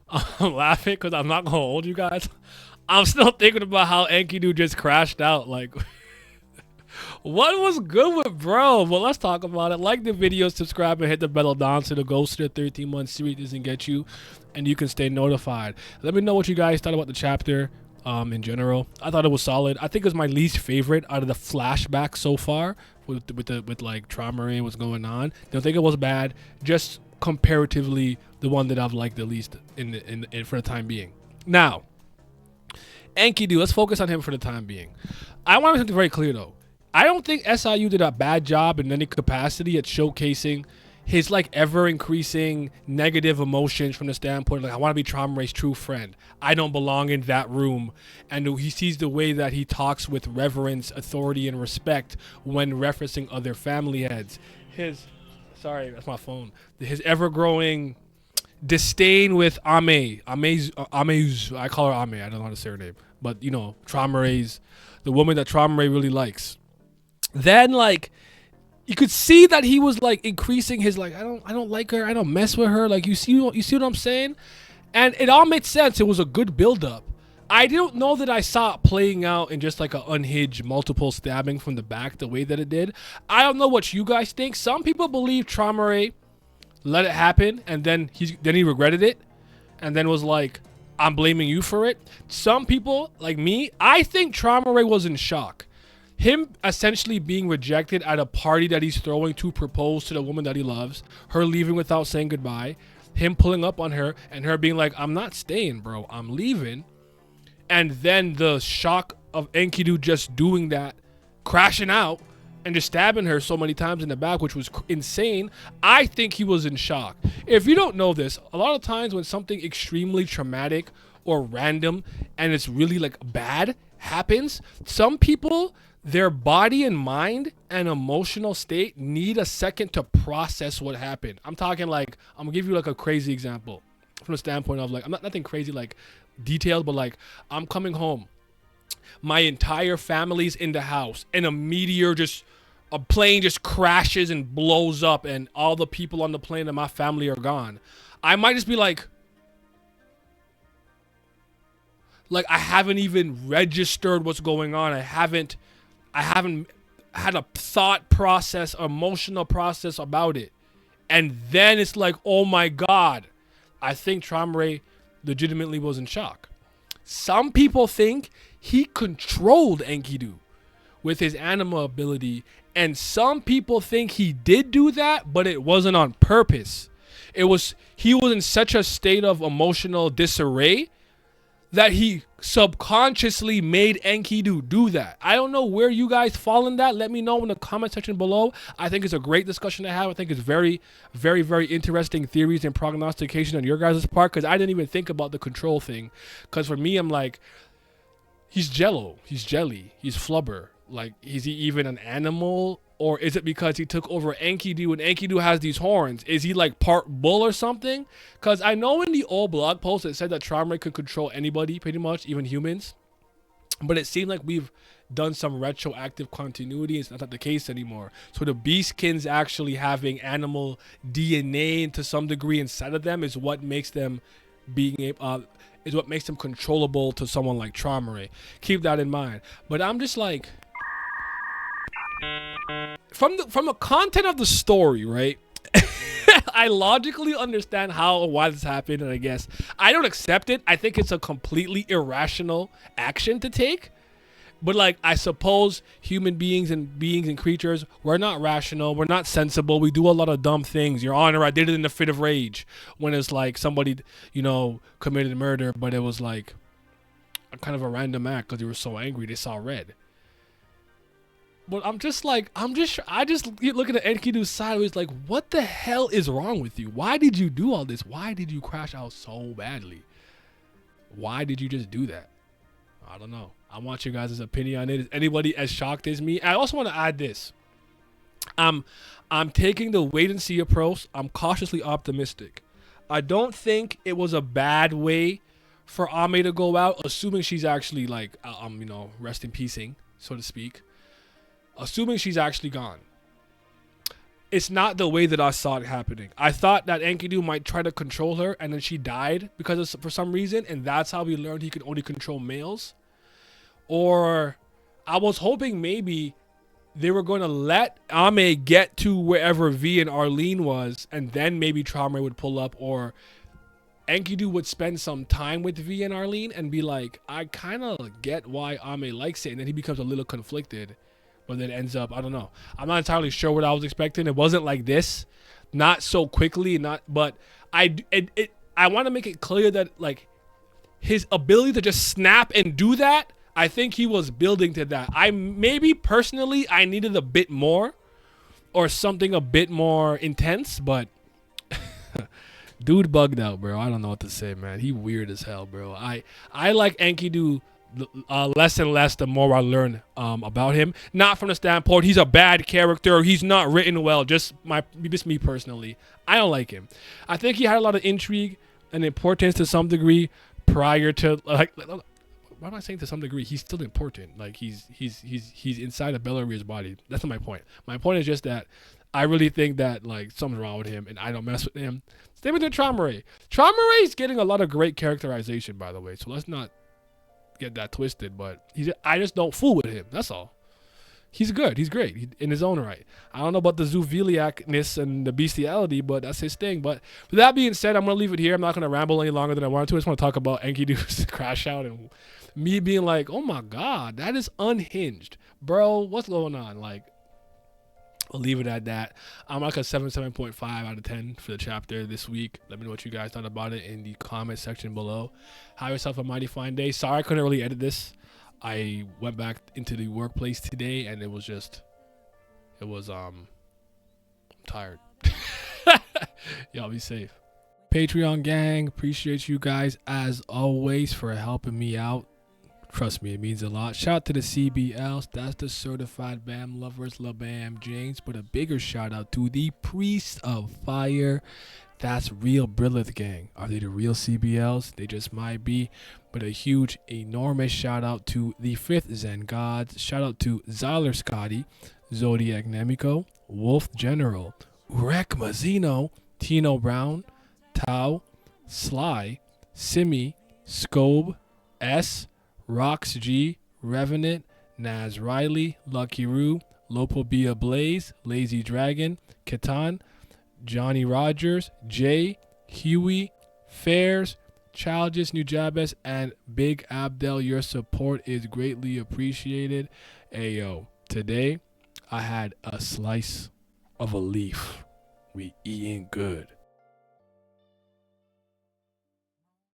I'm laughing because I'm not gonna hold you guys. I'm still thinking about how Enkidu just crashed out. Like, what was good with bro? Well, let's talk about it. Like the video, subscribe, and hit the bell down so the Ghost of the 13-month series doesn't get you, and you can stay notified. Let me know what you guys thought about the chapter. In general, I thought it was solid. I think it was my least favorite out of the flashbacks so far with like trauma and what's going on. Don't think it was bad. Just comparatively, the one that I've liked the least in for the time being. Now, Enkidu, let's focus on him for the time being. I want to make something very clear though. I don't think SIU did a bad job in any capacity at showcasing his like ever increasing negative emotions from the standpoint like I want to be Trauma Ray's true friend. I don't belong in that room, and he sees the way that he talks with reverence, authority, and respect when referencing other family heads. His sorry, that's my phone. His ever growing disdain with Ameuz. I call her Ame. I don't know how to say her name, but you know, Trauma Ray's the woman that Trauma Ray really likes. Then like you could see that he was like increasing his like I don't like her, I don't mess with her, like you see what I'm saying, and it all made sense. It was a good build up. I don't know that I saw it playing out in just like an unhinged multiple stabbing from the back the way that it did. I don't know what you guys think. Some people believe Trauma Ray let it happen and then he regretted it and then was like, I'm blaming you for it. Some people like me, I think Trauma Ray was in shock. Him essentially being rejected at a party that he's throwing to propose to the woman that he loves, her leaving without saying goodbye, him pulling up on her and her being like, I'm not staying, bro, I'm leaving. And then the shock of Enkidu just doing that, crashing out and just stabbing her so many times in the back, which was insane. I think he was in shock. If you don't know this, a lot of times when something extremely traumatic or random and it's really like bad happens, some people, their body and mind and emotional state need a second to process what happened. I'm talking like, I'm gonna give you like a crazy example from the standpoint of like, I'm not nothing crazy like detailed, but like I'm coming home, my entire family's in the house, and a plane just crashes and blows up, and all the people on the plane and my family are gone. I might just be like I haven't even registered what's going on. I haven't had a thought process, emotional process about it. And then it's like, oh my God. I think Trauma Ray legitimately was in shock. Some people think he controlled Enkidu with his anima ability, and some people think he did do that, but it wasn't on purpose. He was in such a state of emotional disarray that he subconsciously made Enkidu do that. I don't know where you guys fall in that. Let me know in the comment section below. I think it's a great discussion to have. I think it's very, very, very interesting theories and prognostication on your guys' part, because I didn't even think about the control thing. Because for me, I'm like, he's jello, he's jelly, he's flubber. Like, is he even an animal? Or is it because he took over Enkidu and Enkidu has these horns? Is he like part bull or something? Because I know in the old blog post it said that Trauma Ray could control anybody pretty much, even humans. But it seemed like we've done some retroactive continuity. It's not the case anymore. So the Beastkins actually having animal DNA to some degree inside of them is what makes them is what makes them controllable to someone like Trauma Ray. Keep that in mind. But I'm just like, from the content of the story, right? I logically understand how or why this happened, and I guess I don't accept it. I think it's a completely irrational action to take. But like, I suppose human beings and creatures, we're not rational, we're not sensible, we do a lot of dumb things. Your Honor, I did it in a fit of rage, when it's like somebody, you know, committed murder, but it was like a kind of a random act because they were so angry they saw red. But I just look at the Enkidu's side. It's like, what the hell is wrong with you? Why did you do all this? Why did you crash out so badly? Why did you just do that? I don't know. I want your guys' opinion on it. Is anybody as shocked as me? I also want to add this. I'm taking the wait and see approach. I'm cautiously optimistic. I don't think it was a bad way for Ame to go out, assuming she's actually like, rest in peacing, so to speak. Assuming she's actually gone. it's not the way that I saw it happening. I thought that Enkidu might try to control her, and then she died because for some reason, and that's how we learned he could only control males. Or I was hoping maybe they were going to let Ame get to wherever V and Arlene was, and then maybe Traumare would pull up, or Enkidu would spend some time with V and Arlene and be like, I kind of get why Ame likes it, and then he becomes a little conflicted, but then ends up, I don't know. I'm not entirely sure what I was expecting. It wasn't like this, not so quickly, but I want to make it clear that like his ability to just snap and do that, I think he was building to that. Maybe personally I needed a bit more or something a bit more intense, but dude bugged out, bro. I don't know what to say, man. He weird as hell, bro. I like Enkidu less and less the more I learn about him. Not from the standpoint he's a bad character, he's not written well. Just me personally, I don't like him. I think he had a lot of intrigue and importance to some degree prior to like. Why am I saying to some degree? He's still important. Like he's inside of Bellaria's body. That's not my point. My point is just that I really think that like something's wrong with him, and I don't mess with him. Same with Traumare. Traumare is getting a lot of great characterization, by the way. So let's not get that twisted. But I just don't fool with him. That's all. He's good. He's great in his own right. I don't know about the zoophilicness and the bestiality, but that's his thing. But with that being said, I'm going to leave it here. I'm not going to ramble any longer than I wanted to. I just want to talk about Enkidu's crash out and me being like, oh my God, that is unhinged. Bro, what's going on? Like, I'll leave it at that. I'm like a 7.5 out of 10 for the chapter this week. Let me know what you guys thought about it in the comment section below. Have yourself a mighty fine day. Sorry I couldn't really edit this. I went back into the workplace today and I'm tired. Y'all be safe. Patreon gang, appreciate you guys as always for helping me out. Trust me, it means a lot. Shout out to the CBLs. That's the certified BAM lovers, LaBam James. But a bigger shout out to the Priest of Fire. That's real Brilith gang. Are they the real CBLs? They just might be. But a huge, enormous shout out to the 5th Zen Gods. Shout out to Zyler Scotty, Zodiac Nemiko, Wolf General, Urek Mazzino, Tino Brown, Tau, Sly, Simi, Scobe, S, Rox G, Revenant, Naz Riley, Lucky Roo, Lopobia Blaze, Lazy Dragon, Katan, Johnny Rogers, Jay, Huey, Fairs, Childish Nujabes, and Big Abdel. Your support is greatly appreciated. Ayo, today I had a slice of a leaf. We eating good.